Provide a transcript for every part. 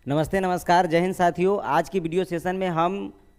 नमस्ते नमस्कार, जय हिंद साथियों। आज की वीडियो सेशन में हम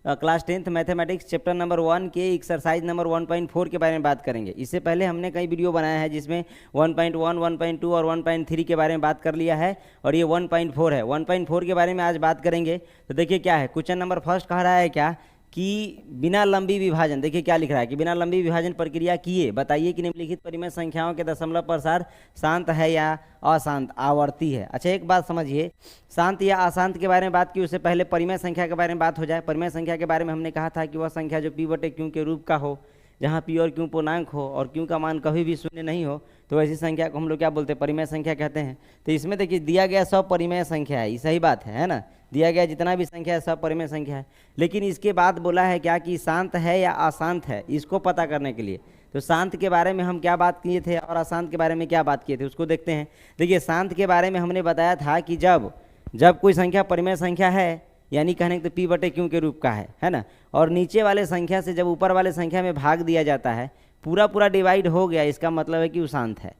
class 10th mathematics chapter number 1 के एक्सरसाइज नंबर 1.4 के बारे में बात करेंगे। इससे पहले हमने कई वीडियो बनाया है जिसमें 1.1, 1.2 और 1.3 के बारे में बात कर लिया है और ये 1.4 है। 1.4 के बारे में आज बात करेंगे। तो देखिए क्या है, क्वेश्चन नंबर फर्स्ट कह रहा है क्या कि बिना लंबी विभाजन, देखिए क्या लिख रहा है कि बिना लंबी विभाजन प्रक्रिया किए बताइए कि निम्नलिखित परिमेय संख्याओं के दशमलव प्रसार शांत है या अशांत आवर्ती है। अच्छा, एक बात समझिए, शांत या अशांत के बारे में बात की, उससे पहले परिमेय संख्या के बारे में बात हो जाए। परिमेय संख्या के बारे में हमने कहा था कि वह संख्या जो p/q के रूप का हो, जहाँ p और q पूर्णांक हो और q का मान कभी भी शून्य नहीं हो, तो ऐसी संख्या को हम लोग क्या बोलते हैं, परिमेय संख्या कहते हैं। तो इसमें देखिए दिया गया सब परिमेय संख्या है, ये सही बात है ना। दिया गया जितना भी संख्या है सब परिमेय संख्या है, लेकिन इसके बाद बोला है क्या कि शांत है या अशांत है, इसको पता करने के लिए। तो शांत के बारे में हम क्या बात किए थे और अशांत के बारे में क्या बात किए थे, उसको देखते हैं। देखिए शांत के बारे में हमने बताया था कि जब कोई संख्या परिमेय संख्या है, यानी कहने तो p/q के रूप का है ना, और नीचे वाले संख्या से जब ऊपर वाले संख्या में भाग दिया जाता है, पूरा पूरा डिवाइड हो गया, इसका मतलब है कि वो शांत है।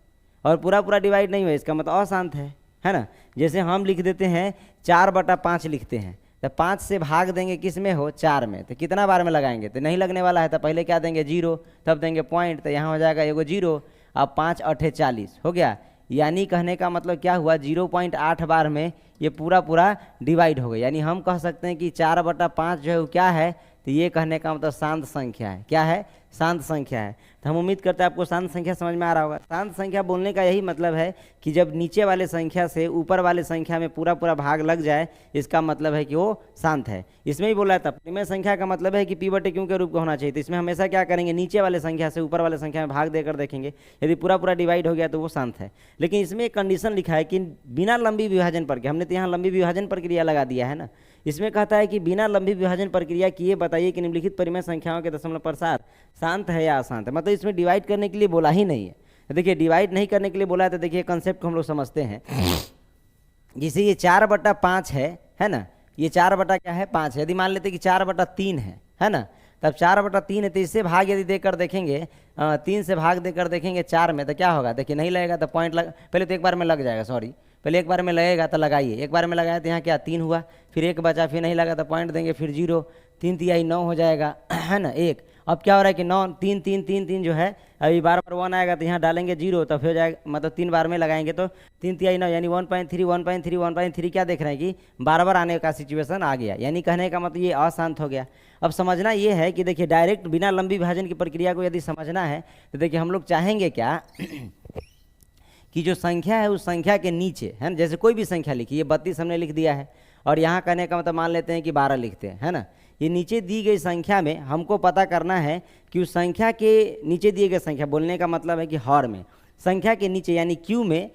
और पूरा पूरा डिवाइड नहीं हुआ, इसका मतलब अशांत है ना। जैसे हम लिख देते हैं 4/5 लिखते हैं, तो 5 से भाग देंगे किस में हो, 4 में, तो कितना बार में लगाएंगे, तो नहीं लगने वाला है। तो पहले क्या देंगे, 0, तब देंगे पॉइंट, तो यहाँ हो जाएगा एगो 0। अब 5 8 40 हो गया, यानी कहने का मतलब क्या हुआ, 0.8 बार में ये पूरा पूरा डिवाइड हो गया। यानी हम कह सकते हैं कि 4/5 जो है वो क्या है, तो ये कहने का मतलब शांत संख्या है। क्या है, शांत संख्या है। तो हम उम्मीद करते हैं आपको शांत संख्या समझ में आ रहा होगा। शांत संख्या बोलने का यही मतलब है कि जब नीचे वाले संख्या से ऊपर वाले संख्या में पूरा पूरा भाग लग जाए, इसका मतलब है कि वो शांत है। इसमें ही बोला था परिमेय संख्या का मतलब है कि p/q के रूप का होना चाहिए। तो इसमें हमेशा क्या करेंगे, नीचे वाले संख्या से ऊपर वाले संख्या में भाग देकर देखेंगे, यदि पूरा पूरा डिवाइड हो गया तो वो शांत है। लेकिन इसमें एक कंडीशन लिखा है कि बिना लंबी विभाजन प्रक्रिया, हमने तो यहाँ लंबी विभाजन प्रक्रिया लगा दिया है ना। इसमें कहता है कि बिना लंबी विभाजन प्रक्रिया किए बताइए कि निम्नलिखित परिमेय संख्याओं के दशमलव प्रसार शांत है या अशांत है। मतलब इसमें डिवाइड करने के लिए बोला ही नहीं है। तो देखिए डिवाइड नहीं करने के लिए बोला है, तो देखिए कंसेप्ट को हम लोग समझते हैं। जैसे ये 4/5 है ना, ये 4/5 है। यदि मान लेते कि 4/3 है ना, तब 4/3 है, तो इससे भाग यदि देकर देखेंगे, 3 से भाग देकर देखेंगे 4 में, तो क्या होगा, देखिए नहीं लगेगा, तो पॉइंट पहले तो एक बार में लग जाएगा, सॉरी, पहले एक बार में लगेगा तो लगाइए। एक बार में लगाया तो यहाँ क्या 3 हुआ, फिर 1 बचा, फिर नहीं लगा तो पॉइंट देंगे, फिर 0, 3 तिहाई 9 हो जाएगा है ना 1। अब क्या हो रहा है कि 9 3 3 3 3 जो है, अभी बार बार 1 आएगा तो यहाँ डालेंगे 0, तो फिर हो जाएगा, मतलब 3 बार में लगाएंगे तो 3 तिहाई 9, यानी 1.3 1.3 1.3 क्या देख रहे हैं कि बार बार आने का सिचुएशन आ गया। यानी कहने का मतलब ये अशांत हो गया। अब समझना ये है कि देखिए डायरेक्ट बिना लंबी विभाजन की प्रक्रिया को यदि समझना है, तो देखिए हम लोग चाहेंगे क्या कि जो संख्या है उस संख्या के नीचे है ना, जैसे कोई भी संख्या लिखी, ये 32 हमने लिख दिया है, और यहाँ कहने का मतलब मान लेते हैं कि 12 लिखते हैं, है ना। ये नीचे दी गई संख्या में हमको पता करना है कि उस संख्या के नीचे दिए गए संख्या, बोलने का मतलब है कि हर में संख्या के नीचे यानी क्यू में,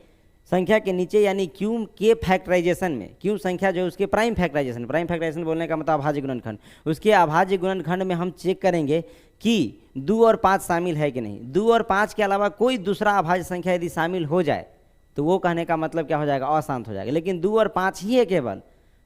संख्या के नीचे यानी क्यू के फैक्टराइजेशन में, क्यू संख्या जो है उसके प्राइम फैक्टराइजेशन बोलने का मतलब अभाज्य गुणनखंड, उसके अभाज्य गुणनखंड में हम चेक करेंगे कि 2 और 5 शामिल है कि नहीं। 2 और 5 के अलावा कोई दूसरा अभाज्य संख्या यदि शामिल हो जाए तो वो कहने का मतलब क्या हो जाएगा, अशांत हो जाएगा। लेकिन 2 और 5 ही है केवल,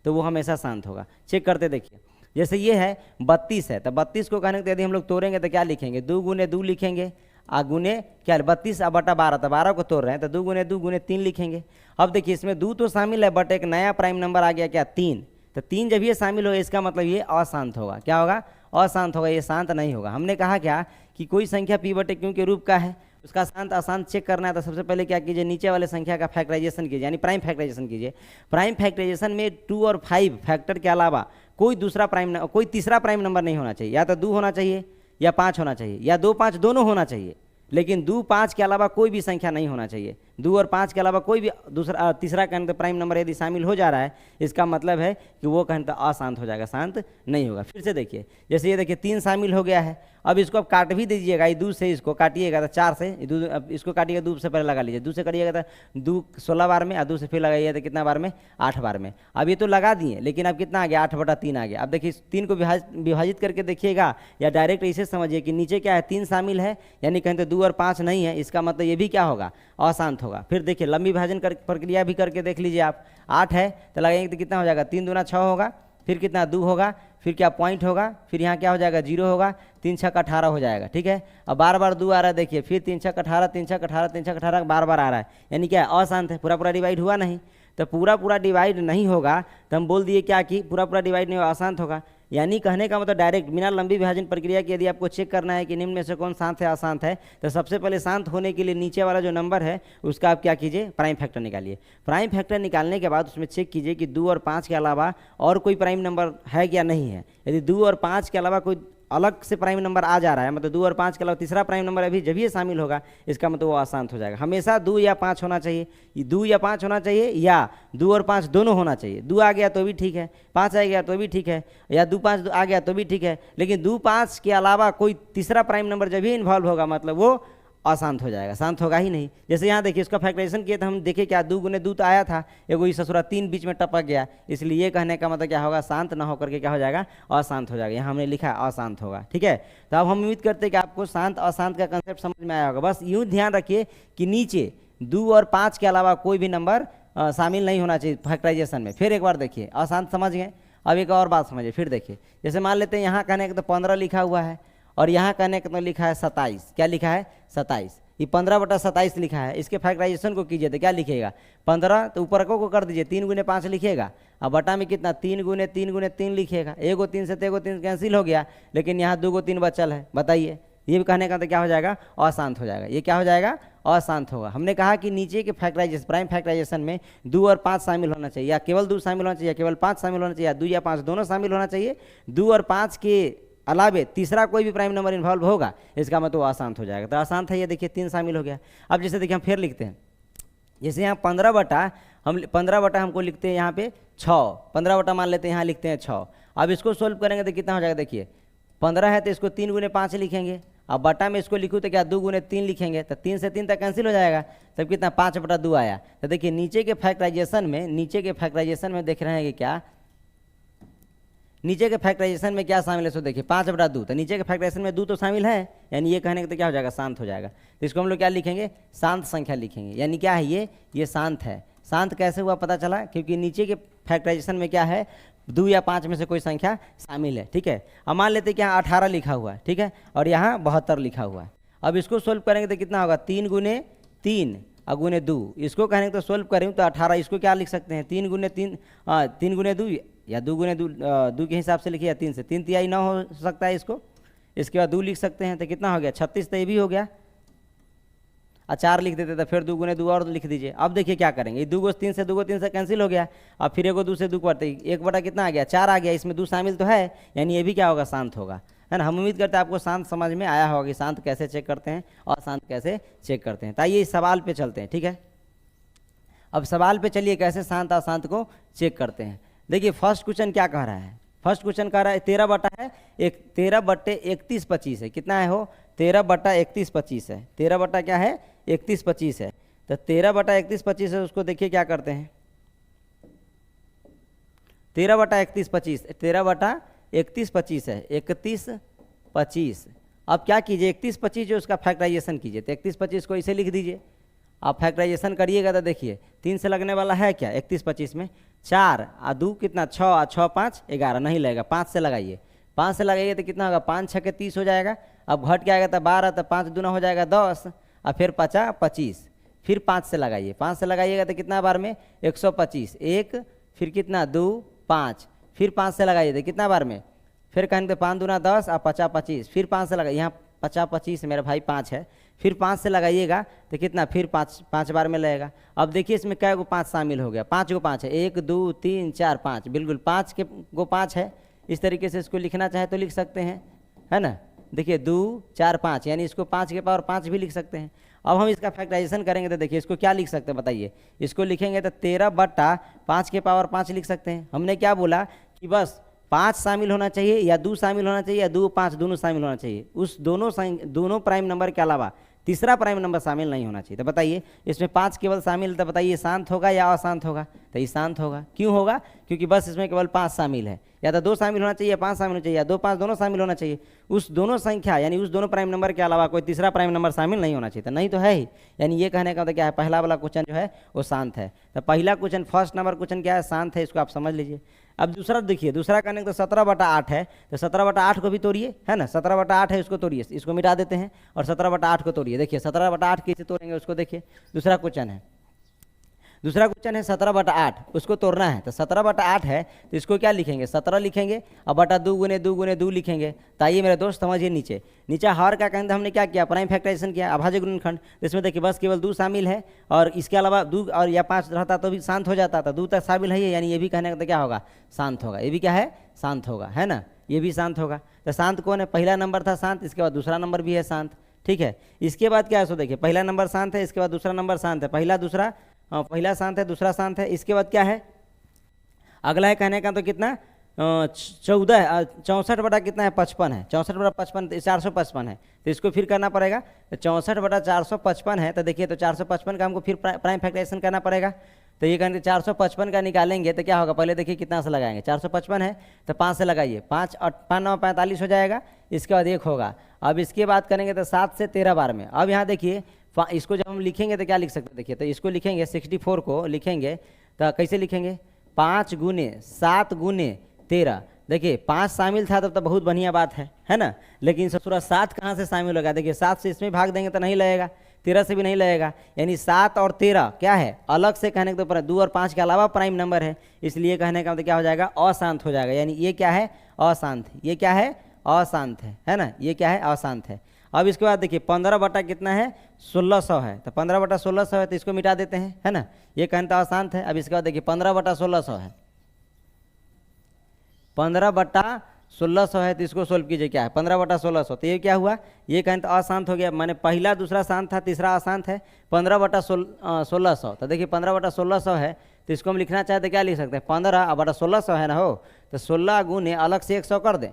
तो वो हमेशा शांत होगा। चेक करते देखिए, जैसे ये है 32 है, तो 32 को कहने के यदि हम लोग तोड़ेंगे तो क्या लिखेंगे, 2 गुने 2 लिखेंगे, गुने क्या 32/12, तो 12 को तोड़ रहे हैं तो 2 गुने 2 गुने 3 लिखेंगे। अब देखिए इसमें 2 तो शामिल है, बट एक नया प्राइम नंबर आ गया क्या, 3। तो 3 जब ये शामिल हो, इसका मतलब ये अशांत होगा। क्या होगा, अशांत होगा, ये शांत नहीं होगा। हमने कहा क्या कि कोई संख्या p/q के रूप का है, उसका शांत अशांत चेक करना है, तो सबसे पहले क्या कीजिए, नीचे वाले संख्या का फैक्टराइजेशन कीजिए, यानी प्राइम फैक्टराइजेशन कीजिए। प्राइम फैक्टराइजेशन में 2 और 5 फैक्टर के अलावा कोई तीसरा प्राइम नंबर नहीं होना चाहिए। या तो 2 होना चाहिए या 5 होना चाहिए, या 2 5 दोनों होना चाहिए, लेकिन 2 5 के अलावा कोई भी संख्या नहीं होना चाहिए। 2 और 5 के अलावा कोई भी तीसरा कहने प्राइम नंबर यदि शामिल हो जा रहा है, इसका मतलब है कि वो कहने अशांत हो जाएगा, शांत नहीं होगा। फिर से देखिए, जैसे ये देखिए 3 शामिल हो गया है, अब इसको आप काट भी दीजिएगा, ये 2 से इसको काटिएगा तो 4 से, अब इसको काटिएगा 2 से पहले लगा लीजिए, 2 से करिएगा तो 2 16 बार में, और 2 से फिर लगाइए तो कितना बार में, 8 बार में। अब ये तो लगा दिए, लेकिन अब कितना आ गया, 8/3 आ गया। अब देखिए 3 को विभाजित करके देखिएगा, या डायरेक्ट इसे समझिए कि नीचे क्या है, 3 शामिल है, यानी कहें तो 2 और 5 नहीं है, इसका मतलब ये भी क्या होगा, अशांत होगा। फिर देखिए लंबी विभाजन प्रक्रिया भी करके देख लीजिए आप, 8 है तो लगाएंगे तो कितना हो जाएगा, 3 दूना 6 होगा, फिर कितना 2 होगा, फिर क्या पॉइंट होगा, फिर यहाँ क्या हो जाएगा 0 होगा, 3 6 18 हो जाएगा। ठीक है, अब बार बार 2 आ रहा है, देखिए फिर 3 6 18 3 6 18 3 6 18 बार बार आ रहा है, यानी क्या है, अशांत है, पूरा पूरा डिवाइड हुआ नहीं। तो पूरा पूरा डिवाइड नहीं होगा, तो हम बोल दिए क्या कि पूरा पूरा डिवाइड नहीं होगा, अशांत होगा। यानी कहने का मतलब डायरेक्ट बिना लंबी विभाजन प्रक्रिया की यदि आपको चेक करना है कि निम्न में से कौन शांत है अशांत है, तो सबसे पहले शांत होने के लिए नीचे वाला जो नंबर है उसका आप क्या कीजिए, प्राइम फैक्टर निकालिए। प्राइम फैक्टर निकालने के बाद उसमें चेक कीजिए कि 2 और 5 के अलावा और कोई प्राइम नंबर है या नहीं है। यदि 2 और 5 के अलावा कोई अलग से प्राइम नंबर आ जा रहा है, मतलब 2 और 5 के अलावा तीसरा प्राइम नंबर अभी जब ये शामिल होगा, इसका मतलब वो अशांत हो जाएगा। हमेशा 2 या 5 होना चाहिए, 2 या 5 होना चाहिए या 2 और 5 दोनों होना चाहिए। 2 आ गया तो भी ठीक है, 5 आ गया तो भी ठीक है, या 2 5 आ गया तो भी ठीक है, लेकिन 2 5 के अलावा कोई तीसरा प्राइम नंबर जब भी इन्वॉल्व होगा मतलब वो अशांत हो जाएगा, शांत होगा ही नहीं। जैसे यहाँ देखिए इसका फैक्टराइजेशन किए तो हम देखे क्या 2 गुने 2 तो आया था, एगो इस ससुरा 3 बीच में टपक गया, इसलिए ये कहने का मतलब क्या होगा, शांत ना होकर के क्या हो जाएगा, अशांत हो जाएगा। यहाँ हमने लिखा अशांत होगा, ठीक है। तो अब हम उम्मीद करते हैं कि आपको शांत अशांत का कंसेप्ट समझ में आया होगा। बस यूँ ध्यान रखिए कि नीचे 2 और 5 के अलावा कोई भी नंबर शामिल नहीं होना चाहिए फैक्टराइजेशन में। फिर एक बार देखिए, अशांत समझ गए, अब एक और बात समझिए। फिर देखिए, जैसे मान लेते हैं यहाँ कहने का तो 15 लिखा हुआ है और यहाँ कहने का तो लिखा है 27। क्या लिखा है, 27। ये 15/27 लिखा है। इसके फैक्टराइजेशन को कीजिए तो क्या लिखिएगा, 15 तो ऊपर को कर दीजिए, 3 गुने 5 लिखिएगा, अब बटा में कितना 3 गुने 3 गुने 3 लिखिएगा। एगो 3 से तो एगो 3 कैंसिल हो गया, लेकिन यहाँ 2 गो 3 बचल है। बताइए, ये भी कहने का तो क्या हो जाएगा, अशांत हो जाएगा। ये क्या हो जाएगा, अशांत होगा। हमने कहा कि नीचे के फैक्टराइजेशन प्राइम फैक्टराइजेशन में 2 और 5 शामिल होना चाहिए, या केवल 2 शामिल होना चाहिए, या केवल 5 शामिल होना चाहिए, या 2 या 5 दोनों शामिल होना चाहिए। 2 और 5 के अलावे तीसरा कोई भी प्राइम नंबर इन्वॉल्व होगा, इसका मतलब अशांत हो जाएगा। तो अशांत है ये, देखिए 3 शामिल हो गया। अब जैसे देखिए हम फिर लिखते हैं, जैसे यहाँ 15/, हमको लिखते हैं यहाँ पे 6, 15/, मान लेते हैं यहाँ लिखते हैं 6। अब इसको सोल्व करेंगे तो कितना हो जाएगा, देखिए 15 है तो इसको 3 गुने 5 लिखेंगे, अब बटा में इसको लिखूँ तो क्या 2 गुने 3 लिखेंगे, तो 3 से 3 तक कैंसिल हो जाएगा, तब कितना 5/2 आया। तो देखिए नीचे के फैक्टराइजेशन में देख रहे हैं कि क्या, नीचे के फैक्टराइजेशन में क्या शामिल है, सो देखिए 5/2, तो नीचे के फैक्टराइजेशन में 2 तो शामिल है, यानी ये कहने का तो क्या हो जाएगा, शांत हो जाएगा। तो इसको हम लोग क्या लिखेंगे, शांत संख्या लिखेंगे। यानी क्या है ये शांत है। शांत कैसे हुआ पता चला, क्योंकि नीचे के फैक्टराइजेशन में क्या है, 2 या 5 में से कोई संख्या शामिल है, ठीक है। अब मान लेते हैं कि यहाँ 18 लिखा हुआ है, ठीक है, और यहाँ 72 लिखा हुआ है। अब इसको सोल्व करेंगे तो कितना होगा, 3 गुने 3 और गुने 2, इसको कहने तो सोल्व करें तो 18। इसको क्या लिख सकते हैं, 3 गुने 3, 3 गुने 2 या 2 गुने 2 के हिसाब से लिखिए, या 3 से 3 तिहाई 9 हो सकता है इसको। इसके बाद 2 लिख सकते हैं तो कितना हो गया, 36। तो ये भी हो गया। और 4 लिख देते तो फिर 2 गुने 2 और लिख दीजिए। अब देखिए क्या करेंगे, 2 गो 3 से कैंसिल हो गया, अब फिर 1 2 से 2 करते 1/, कितना आ गया, 4 आ गया। इसमें 2 शामिल तो है, यानी ये भी क्या होगा, शांत होगा, है ना। हम उम्मीद करते हैं आपको शांत समझ में आया होगा कि शांत कैसे चेक करते हैं और शांत कैसे चेक करते हैं। तो आइए इस सवाल पे चलते हैं, ठीक है। अब सवाल पे चलिए कैसे शांत अशांत को चेक करते हैं। देखिए फर्स्ट क्वेश्चन क्या कह रहा है, फर्स्ट क्वेश्चन कह रहा है 13/3125 है। कितना है हो, 13/3125 है। 13 क्या है, 3125 है। तो 13/3125 है, उसको देखिए क्या करते हैं, 13/3125 13/3125 है, 3125। अब क्या कीजिए, 3125 जो उसका फैक्टराइजेशन कीजिए, तो 3125 को इसे लिख दीजिए। आप फैक्टराइजेशन करिएगा तो देखिए 3 से लगने वाला है क्या, 3125 में 4 और 2 कितना 6 और 6 5 11, नहीं लगेगा, 5 से लगाइए। 5 से लगाइए तो कितना होगा, 5 6 के 30 हो जाएगा। अब घट के आएगा तो 12, तो 5 दूना हो जाएगा 10, और फिर 50 25, फिर 5 से लगाइए। 5 से लगाइएगा तो कितना बार में, 125, 1 फिर कितना 2 5, फिर 5 से लगाइए तो कितना बार में, फिर कहेंगे 5 दूना 10 और 50 25, फिर 5 से लगाइए। यहाँ 50 25 मेरा भाई 5 है, फिर 5 से लगाइएगा तो कितना, फिर 5 बार में लगेगा। अब देखिए इसमें कै गो 5 शामिल हो गया, 5 गो 5 है, 1 2 3 4 5, बिल्कुल 5 के गो 5 है। इस तरीके से इसको लिखना चाहे तो लिख सकते हैं, है ना। देखिए 2 4 5, यानी इसको 5 के पावर 5 भी लिख सकते हैं। अब हम इसका फैक्टराइजेशन करेंगे तो देखिए इसको क्या लिख सकते हैं बताइए, इसको लिखेंगे तो 13/5 के पावर 5 लिख सकते हैं। हमने क्या बोला कि बस 5 शामिल होना चाहिए, या 2 शामिल होना चाहिए, या 2 5 दोनों शामिल होना चाहिए। उस दोनों प्राइम नंबर के अलावा तीसरा प्राइम नंबर शामिल नहीं होना चाहिए। तो बताइए इसमें 5 केवल शामिल, तो बताइए शांत होगा या अशांत होगा, तो ये शांत होगा। क्यों होगा, क्योंकि बस इसमें केवल 5 शामिल है। या तो 2 शामिल होना चाहिए, या 5 शामिल होना चाहिए, या 2 5 दोनों शामिल होना चाहिए। उस दोनों संख्या यानी उस दोनों प्राइम नंबर के अलावा कोई तीसरा प्राइम नंबर शामिल नहीं होना चाहिए। तो नहीं तो है ही, यानी ये कहने का मतलब क्या है, पहला वाला क्वेश्चन जो है वो शांत है। तो पहला क्वेश्चन फर्स्ट नंबर क्वेश्चन क्या है, शांत है, इसको आप समझ लीजिए। अब दूसरा देखिए, दूसरा कहने तो 17/8 है, तो 17/8 को भी तोड़िए, है ना। 17/8 है, उसको तोड़िए, इसको मिटा देते हैं और 17/8 को तोड़िए। देखिए 17/8 कैसे तोड़ेंगे उसको देखिए, दूसरा क्वेश्चन है। दूसरा क्वेश्चन है 17/8, उसको तोड़ना है। तो 17/8 है तो इसको क्या लिखेंगे, 17 लिखेंगे और बटा 2 गुने 2 गुने 2 लिखेंगे। तो आइए मेरे दोस्त समझिए, नीचे नीचे हर का कहते हमने क्या किया, प्राइम फैक्टराइजेशन किया, अभाज्य गुणनखंड। तो इसमें देखिए बस केवल 2 शामिल है और इसके अलावा 2 और या 5 रहता तो भी शांत हो जाता था। 2 तक शामिल है, यानी ये भी कहने का तो क्या होगा, शांत होगा। ये भी क्या है, शांत होगा, है ना, ये भी शांत होगा। तो शांत कौन है, पहला नंबर था शांत, इसके बाद दूसरा नंबर भी है शांत, ठीक है। इसके बाद क्या है, सो देखिए पहला नंबर शांत है, इसके बाद दूसरा नंबर शांत है, पहला दूसरा, पहला शांत है, दूसरा शांत है। इसके बाद क्या है, अगला है कहने का तो कितना, 14 64 बटा कितना है, 55 है, 64 बटा 55 455 है। तो इसको फिर करना पड़ेगा, तो 64 बटा 455 है। तो देखिए तो 455 का हमको फिर प्राइम फैक्टराइजेशन करना पड़ेगा। तो ये कहेंगे 455 का निकालेंगे तो क्या होगा, पहले देखिए कितना से लगाएंगे, 455 है तो 5 से लगाइए, 5 और 5 9 45 हो जाएगा। इसके बाद 1 होगा। अब इसके बाद करेंगे तो 7 से 13 बार में। अब यहाँ देखिए इसको जब हम लिखेंगे तो क्या लिख सकते हैं, देखिए तो इसको लिखेंगे 64 को लिखेंगे तो कैसे लिखेंगे, 5 गुने 7 गुने 13। देखिए 5 शामिल था तब तो बहुत बढ़िया बात है ना, लेकिन ससुरा 7 कहाँ से शामिल होगा, देखिए 7 से इसमें भाग देंगे तो नहीं लगेगा, 13 से भी नहीं लगेगा, यानी 7 और 13 क्या है, अलग से कहने के तो 2 और 5 के अलावा प्राइम नंबर है, इसलिए कहने का मतलब क्या हो जाएगा, अशांत हो जाएगा। यानी ये क्या है, अशांत, ये क्या है, अशांत है ना, ये क्या है, अशांत है। अब इसके बाद देखिए 15 बटा कितना है, 1600 है। तो 15 बटा 1600 है तो इसको मिटा देते हैं, है ना, ये कहने तो अशांत है। अब इसके बाद देखिए 15 बटा 1600 है, 15 बटा 1600 है तो इसको सोल्व कीजिए, क्या है 15 बटा 1600। तो ये क्या हुआ, ये कहते तो अशांत हो गया, माने पहला दूसरा शांत था, तीसरा अशांत है। 15 बटा 1600, तो देखिए 15 बटा 1600 है तो इसको हम लिखना चाहते तो क्या लिख सकते हैं, 15 बटा 1600 है ना हो, तो 16 गुने अलग से 100 कर दें।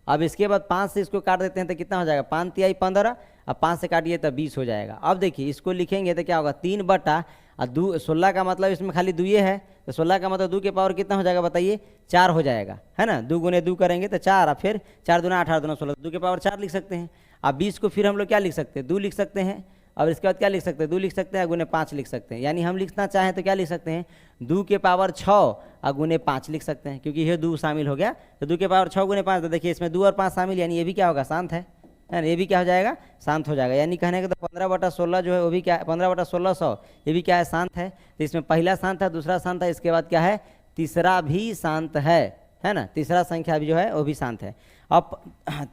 अब इसके बाद 5 से इसको काट देते हैं तो कितना हो जाएगा, 5 तिहाई 15, अब 5 से काटिए तो 20 हो जाएगा। अब देखिए इसको लिखेंगे तो क्या होगा, 3 बटा 16 का मतलब इसमें खाली 2 है, तो 16 का मतलब 2 के पावर कितना हो जाएगा बताइए, 4 हो जाएगा, है ना। 2 गुने 2 करेंगे तो 4, और फिर 4 दूना 8, 8 दूना 16, 2 के पावर 4 लिख सकते हैं। अब 20 को फिर हम लोग क्या लिख सकते हैं, 2 लिख सकते हैं। अब इसके बाद क्या लिख सकते हैं, 2 लिख सकते हैं, गुने 5 लिख सकते हैं। यानी हम लिखना चाहें तो क्या लिख सकते हैं, 2 के पावर 6 और गुने 5 लिख सकते हैं, क्योंकि ये 2 शामिल हो गया। तो 2 के पावर 6 गुने 5, तो देखिए इसमें 2 और 5 शामिल, यानी ये भी क्या होगा, शांत है ना, ये भी क्या हो जाएगा, शांत हो जाएगा। यानी कहने का तो 15 बटा 16 जो है वो भी क्या है, 15 बटा 1600 ये भी क्या है, शांत है। तो इसमें पहला शांत है, दूसरा शांत है, इसके बाद क्या है, तीसरा भी शांत है ना, तीसरा संख्या भी जो है वो भी शांत है। अब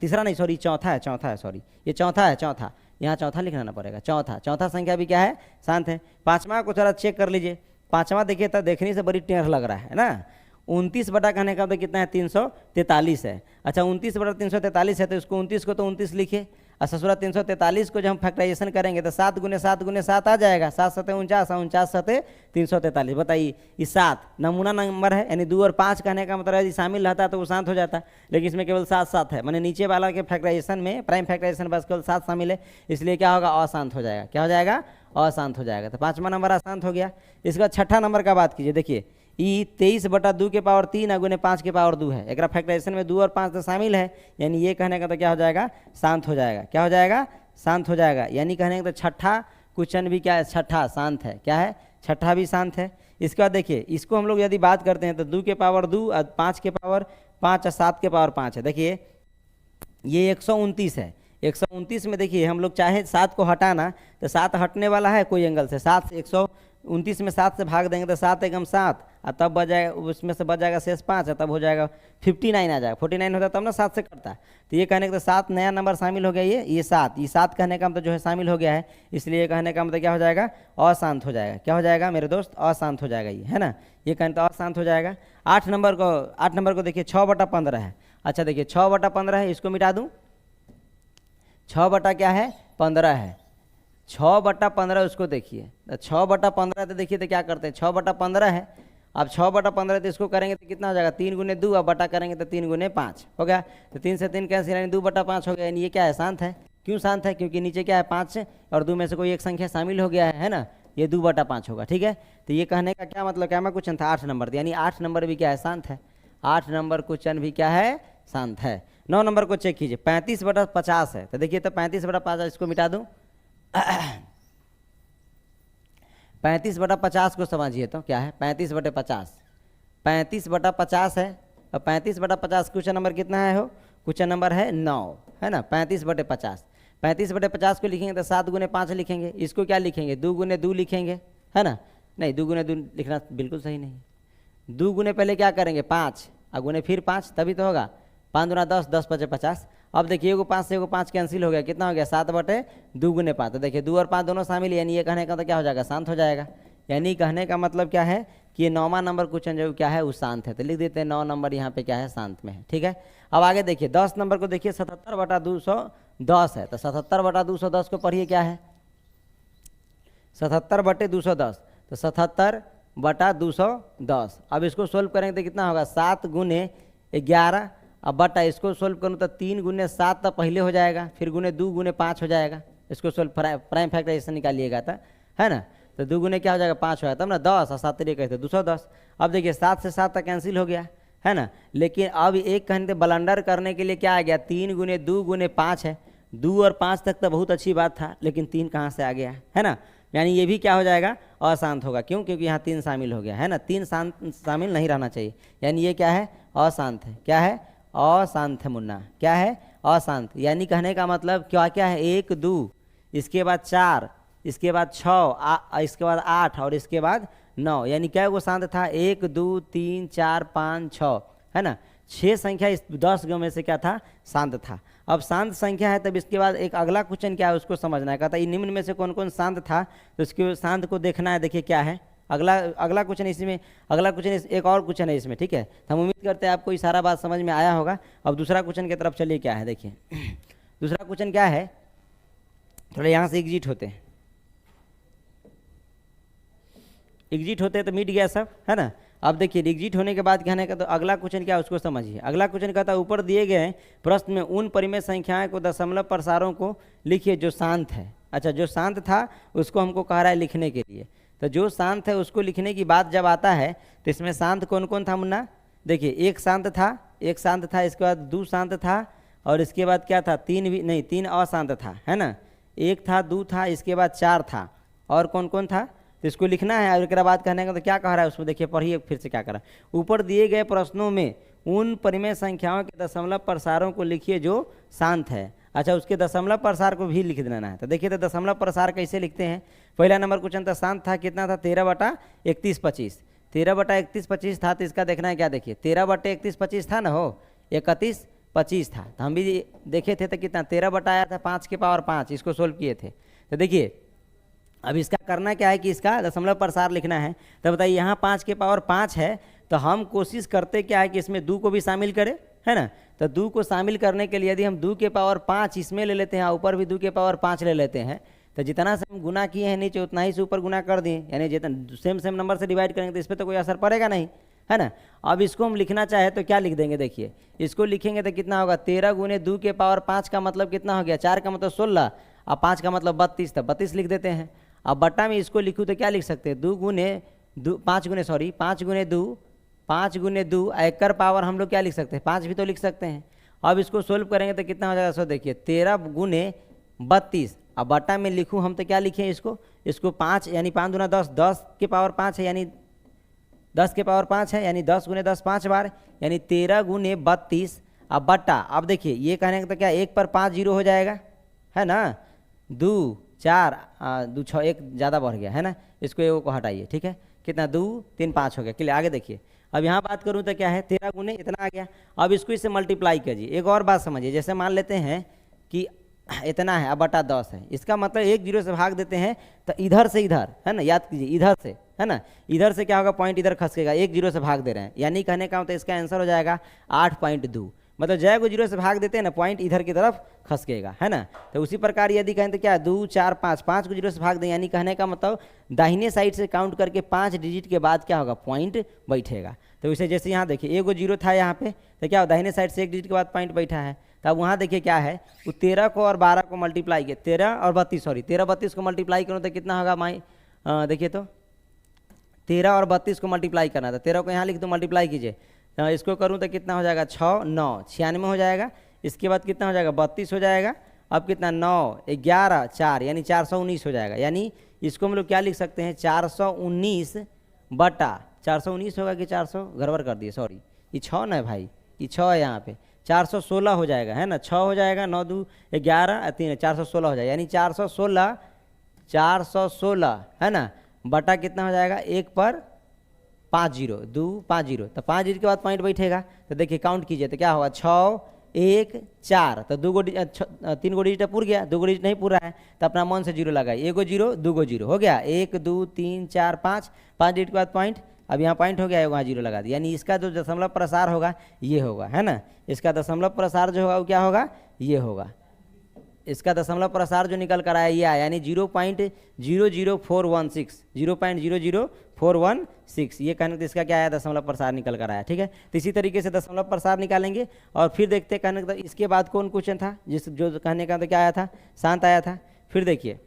तीसरा नहीं, सॉरी चौथा है, सॉरी ये चौथा है, चौथा यहाँ चौथा लिखना पड़ेगा, चौथा संख्या भी क्या है, शांत है। पाँचवा को थोड़ा चेक कर लीजिए, पाँचवा देखिए तो देखने से बड़ी टेढ़ लग रहा है ना, 29 बटा कहने का तो कितना है, 343 है। अच्छा 29 बटा 343 है तो इसको 29 को तो 29 लिखिए, और ससुरा 343 को जब हम फैक्टराइजेशन करेंगे तो 7 गुने 7 गुने 7 आ जाएगा, 7 सते 49, 49 सते 343। बताइए ये 7 नमूना नंबर है, यानी 2 और 5 कहने का मतलब यदि शामिल रहता तो वो शांत हो जाता, लेकिन इसमें केवल 7 है, मैंने नीचे वाला के फैक्टराइजेशन में प्राइम फैक्टराइजेशन बस केवल 7 शामिल है, इसलिए क्या होगा, अशांत हो जाएगा। क्या हो जाएगा, अशांत हो जाएगा। तो 5वां नंबर अशांत हो गया। इसके बाद 6ठा नंबर का बात कीजिए, देखिए ई 23 बटा 2 के पावर 3 गुने 5 के पावर 2 है, एक फैक्टराइजेशन में 2 और 5 तो शामिल है, यानी ये कहने का तो क्या हो जाएगा, शांत हो जाएगा। क्या हो जाएगा, शांत हो जाएगा। यानी कहने का तो 6ठा क्वेश्चन भी क्या है, 6ठा शांत है। क्या है, 6ठा भी शांत है। इसके बाद देखिए इसको हम लोग यदि बात करते हैं तो 2 के पावर 2 और 5 के पावर 5 और 7 के पावर 5 है। देखिए ये 129 है, 129 में देखिए हम लोग चाहे 7 को हटाना तो 7 हटने वाला है कोई एंगल से, 7 से 129 में 7 से भाग देंगे तो 7 एकम 7 और तब बच जाएगा, उसमें से बच जाएगा शेष 5 और तब हो जाएगा 59 आ जाएगा। 49 होता है तब ना 7 से कटता है, तो ये कहने का तो 7 नया नंबर शामिल हो गया, ये 7 कहने का मतलब जो है शामिल हो गया है, इसलिए कहने का मतलब क्या हो जाएगा, अशांत हो जाएगा। क्या हो जाएगा मेरे दोस्त, अशांत हो जाएगा ये, है ना, ये कहने तो अशांत हो जाएगा। 8 नंबर को देखिए 6 बटा 15 है। अच्छा देखिए 6 बटा 15 है, इसको मिटा दूँ, 6 बटा क्या है, 15 है, 6 बटा 15 उसको देखिए, तो 6 बटा 15 तो देखिए तो क्या करते हैं, 6 बटा 15 है। अब 6 बटा 15 तो इसको करेंगे तो कितना हो जाएगा, 3 गुने 2 और बटा करेंगे तो 3 गुने 5 हो गया, तो 3 से 3 कैंसिल, यानी 2 बटा 5 हो गया। यानी ये क्या है, शांत है। क्यों शांत है, क्योंकि नीचे क्या है 5 और 2 में से कोई एक संख्या शामिल हो गया है ना, ये 2 बटा 5 होगा। ठीक है, तो ये कहने का क्या मतलब, क्या मैं क्वेश्चन था 8 नंबर, यानी 8 नंबर भी क्या है, शांत है। 8 नंबर क्वेश्चन भी क्या है, शांत है। 9 नंबर को चेक कीजिए, 35 बटा 50 है। तो देखिए तो 35 बटा 50 इसको मिटा दूँ, 35 बटा 50 को समझिए तो क्या है, 35 बटे 50, 35 बटा 50 है। और 35 बटा 50 क्वेश्चन नंबर कितना है, हो क्वेश्चन नंबर है 9, है ना। 35 बटे 50, 35 बटे 50 को लिखेंगे तो 7 गुने 5 लिखेंगे, इसको क्या लिखेंगे, 2 गुने 2 लिखेंगे, है ना। नहीं, 2 गुने 2 लिखना बिल्कुल सही नहीं। 2 गुने पहले क्या करेंगे 5 और गुने फिर 5, तभी तो होगा। 5 दूना 10, 10 पचे 50। अब देखिए एगो 5 से एगो 5 कैंसिल हो गया, कितना हो गया 7/2 गुने 5। तो देखिए 2 और 5 दोनों शामिल, यानी ये कहने का तो क्या हो जाएगा शांत हो जाएगा। यानी कहने का मतलब क्या है कि ये 9वां नंबर क्वेश्चन जो क्या है वो शांत है। तो लिख देते हैं 9 नंबर यहाँ पे क्या है शांत में है। ठीक है, अब आगे देखिए 10 नंबर को देखिए 77/210 है। तो 77/210 को पढ़िए क्या है 77/210। तो 77/210। अब इसको सोल्व करेंगे तो कितना होगा 7 गुने 11। अब बटा इसको सोल्व करूँ तो 3 गुने 7 तो पहले हो जाएगा, फिर गुने 2 गुने 5 हो जाएगा। इसको सोल्व प्राइम फैक्टराइजेशन निकालिएगा था, है ना। तो 2 गुने क्या हो जाएगा 5 होगा, तब ना 10 और 7 कहते 210। अब देखिए 7 से 7 तक कैंसिल हो गया, है ना। लेकिन अब एक कहते ब्लंडर करने के लिए क्या आ गया 3 गुने 2 गुने 5 है। 2 और 5 तक तो बहुत अच्छी बात था, लेकिन 3 कहाँ से आ गया है ना। यानी ये भी क्या हो जाएगा अशांत होगा। क्यों? क्योंकि यहाँ 3 शामिल हो गया है ना। 3 शामिल नहीं रहना चाहिए, यानी ये क्या है अशांत है। क्या है अशांत है मुन्ना, क्या है अशांत। यानी कहने का मतलब क्या क्या है 1 2, इसके बाद 4, इसके बाद 6, इसके बाद 8 और इसके बाद 9। यानी क्या वो शांत था 1 2 3 4 5 6, है ना। 6 संख्या इस 10 में से क्या था शांत था। अब शांत संख्या है, तब इसके बाद एक अगला क्वेश्चन क्या है उसको समझना है। कहता है निम्न में से कौन कौन शांत था, तो इसके शांत को देखना है। देखिए क्या है अगला क्वेश्चन इसमें, अगला क्वेश्चन एक और क्वेश्चन है इसमें। ठीक है, तो हम उम्मीद करते हैं आपको ये सारा बात समझ में आया होगा। अब दूसरा क्वेश्चन की तरफ चलिए, क्या है देखिए दूसरा क्वेश्चन क्या है। थोड़ा यहाँ से एग्जिट होते हैं, एग्जिट होते हैं तो मिट गया सब, है ना। अब देखिए एग्जिट होने के बाद कहने का तो अगला क्वेश्चन क्या है उसको समझिए। अगला क्वेश्चन कहता है ऊपर दिए गए प्रश्न में उन परिमेय संख्याएं को दशमलव प्रसारों को लिखिए जो शांत है। अच्छा, जो शांत था उसको हमको कह रहा है लिखने के लिए। तो जो शांत है उसको लिखने की बात जब आता है तो इसमें शांत कौन कौन था मुन्ना। देखिए एक शांत था, इसके बाद 2 शांत था, और इसके बाद क्या था 3 भी नहीं, 3 अशांत था, है ना। 1 था, 2 था, इसके बाद 4 था, और कौन कौन था तो इसको लिखना है। और उसके बाद कहने का तो क्या कह रहा है उसमें देखिए पढ़िए फिर से क्या करा। ऊपर दिए गए प्रश्नों में उन परिमेय संख्याओं के दशमलव प्रसारों को लिखिए जो शांत है। अच्छा, उसके दशमलव प्रसार को भी लिख देना है। तो देखिए तो दशमलव प्रसार कैसे लिखते हैं। पहला नंबर क्वेश्चन था शांत था, कितना था 13/3125। 13/3125 था, तो इसका देखना है क्या देखिए 13/3125 था ना हो 31/25 था। तो हम भी देखे थे तो कितना 13 आया था 5 के पावर 5, इसको सोल्व किए थे। तो देखिए अब इसका करना क्या है कि इसका दशमलव प्रसार लिखना है। तो बताइए यहाँ 5 के पावर 5 है, तो हम कोशिश करते क्या है कि इसमें 2 को भी शामिल करें, है ना। तो 2 को शामिल करने के लिए यदि हम 2 के पावर 5 इसमें ले लेते हैं, ऊपर भी 2 के पावर 5 ले लेते हैं, तो जितना से हम गुना किए हैं नीचे उतना ही से ऊपर गुना कर दिए, यानी जितना सेम नंबर से डिवाइड करेंगे तो इस पर तो कोई असर पड़ेगा नहीं, है ना। अब इसको हम लिखना चाहे तो क्या लिख देंगे देखिए, इसको लिखेंगे तो कितना होगा 13 गुने 2 के पावर 5 का मतलब कितना हो गया 4 का मतलब 16, और 5 का मतलब 32, तो 32 लिख देते हैं। अब बट्टा में इसको लिखूँ तो क्या लिख सकते हैं 5 गुने 2 एकर पावर हम लोग क्या लिख सकते हैं 5 भी तो लिख सकते हैं। अब इसको सोल्व करेंगे तो कितना हो जाएगा सो देखिए 13 गुने 32। अब बट्टा में लिखूँ हम तो क्या लिखें इसको 5 यानी 5 दूना 10, 10 के पावर 5 है, यानी 10 के पावर 5 है, यानी 10 गुने 10 5 बार, यानी 13 गुने 32। अब बट्टा, अब देखिए ये कहने का तो क्या 1 पर 5 जीरो हो जाएगा, है ना। 2 4 2 6 1 ज़्यादा बढ़ गया, है ना। इसको एगो को हटाइए, ठीक है। कितना 2 3 5 हो गया, क्लियर। आगे देखिए अब यहाँ बात करूँ तो क्या है 13 गुने इतना आ गया। अब इसको इससे मल्टीप्लाई कीजिए। एक और बात समझिए, जैसे मान लेते हैं कि इतना है अब बटा 10 है, इसका मतलब 1 0 से भाग देते हैं तो इधर से इधर, है ना, याद कीजिए इधर से, है ना, इधर से क्या होगा पॉइंट इधर खसकेगा, 1 0 से भाग दे रहे हैं, यानी कहने का मतलब इसका आंसर हो जाएगा 8.2। मतलब जय को 0 से भाग देते हैं ना पॉइंट इधर की तरफ खसकेगा, है ना। तो उसी प्रकार यदि कहें तो क्या 2 4 5 5 को 0 से भाग दें, यानी कहने का मतलब दाहिने साइड से काउंट करके 5 डिजिट के बाद क्या होगा पॉइंट बैठेगा। तो इसे जैसे यहाँ देखिए 1 0 था यहाँ पे, तो क्या दाहिने साइड से 1 डिजिट के बाद पॉइंट बैठा है। तब वहाँ देखिए क्या है वो 13 को और 12 को मल्टीप्लाई किया, 13 और 32 को मल्टीप्लाई करो तो कितना होगा माई देखिए तो 13 और 32 को मल्टीप्लाई करना था, 13 को यहाँ लिख दो मल्टीप्लाई कीजिए, इसको करूँ तो कितना हो जाएगा 6 9 96 हो जाएगा। इसके बाद कितना हो जाएगा 32 हो जाएगा। अब कितना 9 11 4 यानी 419 हो जाएगा। यानी इसको हम लोग क्या लिख सकते हैं 419 बटा 419 होगा कि 400 गड़बड़ कर दिए, सॉरी ये 6 ना है भाई, ये 6 है यहाँ पे 416 हो जाएगा, है ना। 6 हो जाएगा 9 2 11 3 416 हो जाएगा, यानी 416 है ना बटा कितना हो जाएगा 1 पर 5 जीरो, 2 5 जीरो, तो 5 जीरो के बाद पॉइंट बैठेगा। तो देखिए काउंट कीजिए तो क्या होगा 6 1 4, तो 3 गो डिजिट पूर गया, 2 गो डिजिट नहीं पूरा है तो अपना मन से जीरो लगाइए, 1 गो जीरो 2 गो जीरो हो गया, 1 2 3 4 5, 5 डिजिट के बाद पॉइंट, अब यहाँ पॉइंट हो गया, वहाँ जीरो लगा दिया, यानी इसका जो दशमलव प्रसार होगा ये होगा, है ना। इसका दशमलव प्रसार जो होगा वो क्या होगा, ये होगा। इसका दशमलव प्रसार जो निकल कर आया ये आया, यानी 0.00416, 0.00416, ये कहने तो इसका क्या आया, दशमलव प्रसार निकल कर आया। ठीक है, तो इसी तरीके से दशमलव प्रसार निकालेंगे और फिर देखते हैं कहने का इसके बाद कौन क्वेश्चन था जिस जो कहने का तो क्या आया था, शांत आया था। फिर देखिए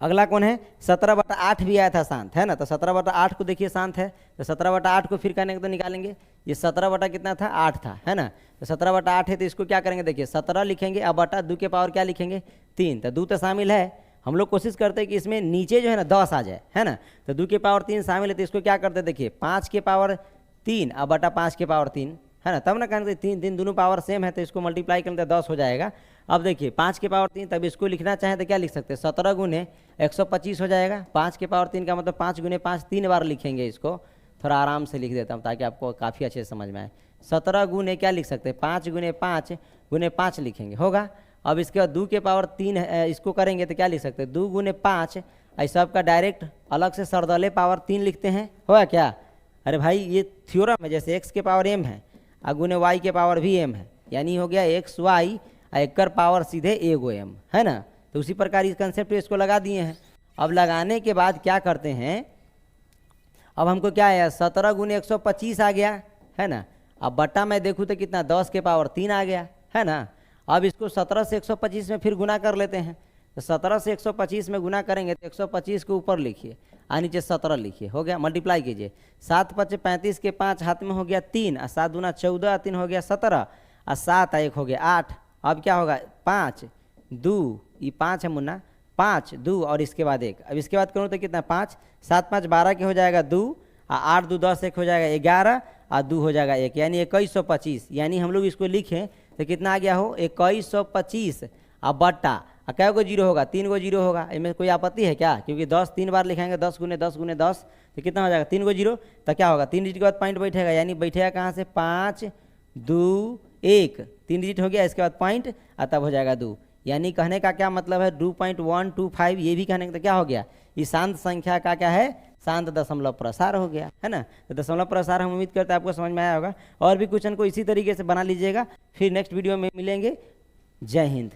अगला कौन है, 17/8 भी आया था शांत, है ना। तो 17/8 को देखिए शांत है, तो 17/8 को फिर कहने का तो निकालेंगे, ये 17 बटा कितना था 8 था, है ना। तो 17/8 है तो इसको क्या करेंगे, देखिए 17 लिखेंगे, अब बटा 2 के पावर क्या लिखेंगे 3, तो 2 तो शामिल है, हम लोग कोशिश करते हैं कि इसमें नीचे जो है ना 10 आ जाए, है ना। तो 2 के पावर 3 शामिल है तो इसको क्या करते हैं, देखिए 5 के पावर 3 अब बटा 5 के पावर 3, है ना, तब ना कहते 3 दोनों पावर सेम है तो इसको मल्टीप्लाई करें तो 10 हो जाएगा। अब देखिए 5 के पावर 3, तब इसको लिखना चाहें तो क्या लिख सकते हैं, 17 गुने 125 हो जाएगा, 5 के पावर 3 का मतलब 5 गुने 5 3 बार लिखेंगे, इसको थोड़ा आराम से लिख देता हूँ ताकि आपको काफ़ी अच्छे से समझ में आए। 17 गुने क्या लिख सकते हैं, 5 गुने 5 गुने 5 लिखेंगे, होगा। अब इसके बाद 2 के पावर 3 इसको करेंगे तो क्या लिख सकते हैं, 2 गुने 5, ऐसा आपका डायरेक्ट अलग से सरदले पावर 3 लिखते हैं, होगा क्या। अरे भाई ये थ्योरम है, जैसे x के पावर m है और गुने y के पावर भी m है, यानी हो गया x y एक कर पावर सीधे a गो m, है ना। तो उसी प्रकार इस कंसेप्ट इसको लगा दिए हैं। अब लगाने के बाद क्या करते हैं, अब हमको क्या आया 17 गुने 125 आ गया, है ना। अब बट्टा मैं देखूँ तो कितना 10 के पावर 3 आ गया, है ना। अब इसको 17 से 125 में फिर गुना कर लेते हैं, तो 17 से 125 में गुना करेंगे तो 125 के ऊपर लिखिए और नीचे 17 लिखिए, हो गया। मल्टीप्लाई कीजिए, 7 5 35 के 5 हाथ में हो गया 3 और 7 दूना 14 3 हो गया 17 और 7 1 हो गया 8। अब क्या होगा 5 2, ये 5 है मुन्ना, 5 2 और इसके बाद 1, अब इसके बाद करूँ तो कितना 5 7 5 12 के हो जाएगा 2 और 8 2 10 1 हो जाएगा 11 और 2 हो जाएगा 1, यानी 2125। यानी हम लोग इसको लिखें तो कितना आ गया हो 2125 और बट्टा कै गो जीरो होगा 3 गो जीरो होगा, इनमें कोई आपत्ति है क्या, क्योंकि 10 3 बार लिखेंगे 10 गुने 10 गुने 10 तो कितना हो जाएगा 3 गो जीरो, तो क्या होगा 3 डिजिट के बाद पॉइंट बैठेगा, यानी बैठेगा कहाँ से 5 2 1, 3 डिजिट हो गया, इसके बाद पॉइंट और तब हो जाएगा 2, यानी कहने का क्या मतलब है 2.125, ये भी कहने का तो क्या हो गया, इस शांत संख्या का क्या है शांत दशमलव प्रसार हो गया, है ना। तो दशमलव प्रसार हम उम्मीद करते हैं आपको समझ में आया होगा। और भी क्वेश्चन को इसी तरीके से बना लीजिएगा, फिर नेक्स्ट वीडियो में मिलेंगे। जय हिंद।